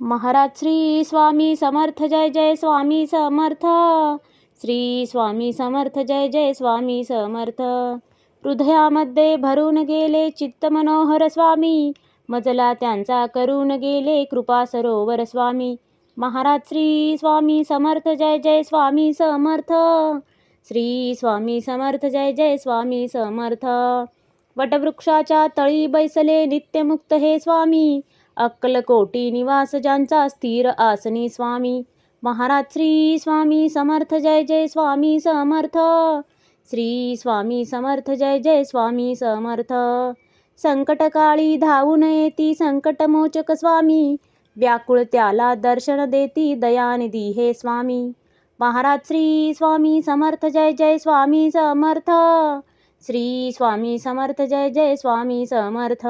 महाराज श्री स्वामी समर्थ जय जय स्वामी समर्थ. श्री स्वामी समर्थ जय जय स्वामी समर्थ. हृदयामध्ये भरून गेले चित्त मनोहर स्वामी, मजला त्यांचा करून गेले कृपा सरोवर स्वामी. महाराज श्री स्वामी समर्थ जय जय स्वामी समर्थ. श्री स्वामी समर्थ जय जय स्वामी समर्थ. वटवृक्षाच्या तळी बैसले नित्यमुक्त हे स्वामी, अक्कलकोटी निवास ज्यांचा स्थिर आसनी स्वामी. महाराज श्री स्वामी समर्थ जय जय स्वामी समर्थ. श्री स्वामी समर्थ जय जय स्वामी समर्थ. संकटकाळी धावून येती संकटमोचक स्वामी, व्याकुळ त्याला दर्शन देती दयानिधी हे स्वामी. महाराज श्री स्वामी समर्थ जय जय स्वामी समर्थ. श्री स्वामी समर्थ जय जय स्वामी समर्थ.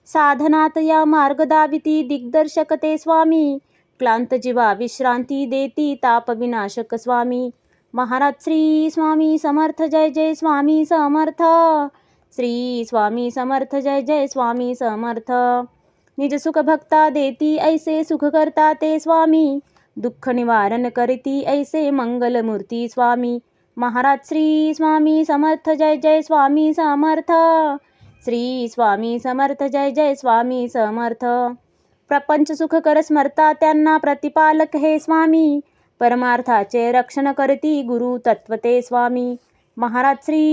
साधनात या मार्ग दाविती दिग्दर्शक ते स्वामी, क्लांत जीवा विश्रांती देती ताप विनाशक स्वामी. महाराज श्री स्वामी समर्थ जय जय स्वामी समर्थ. श्री स्वामी समर्थ जय जय स्वामी समर्थ. निज सुख भक्ता देती ऐसे सुख करता ते स्वामी, दुःख निवारण करती ऐसे मंगलमूर्ती स्वामी. महाराज श्री स्वामी समर्थ जय जय स्वामी समर्थ. श्री स्वामी समर्थ जय जय स्वामी समर्थ. प्रपंच सुख कर स्मरता त्यांना प्रतिपालक हे स्वामी, परमार्थाचे रक्षण करती गुरु तत्व ते स्वामी. महाराज श्री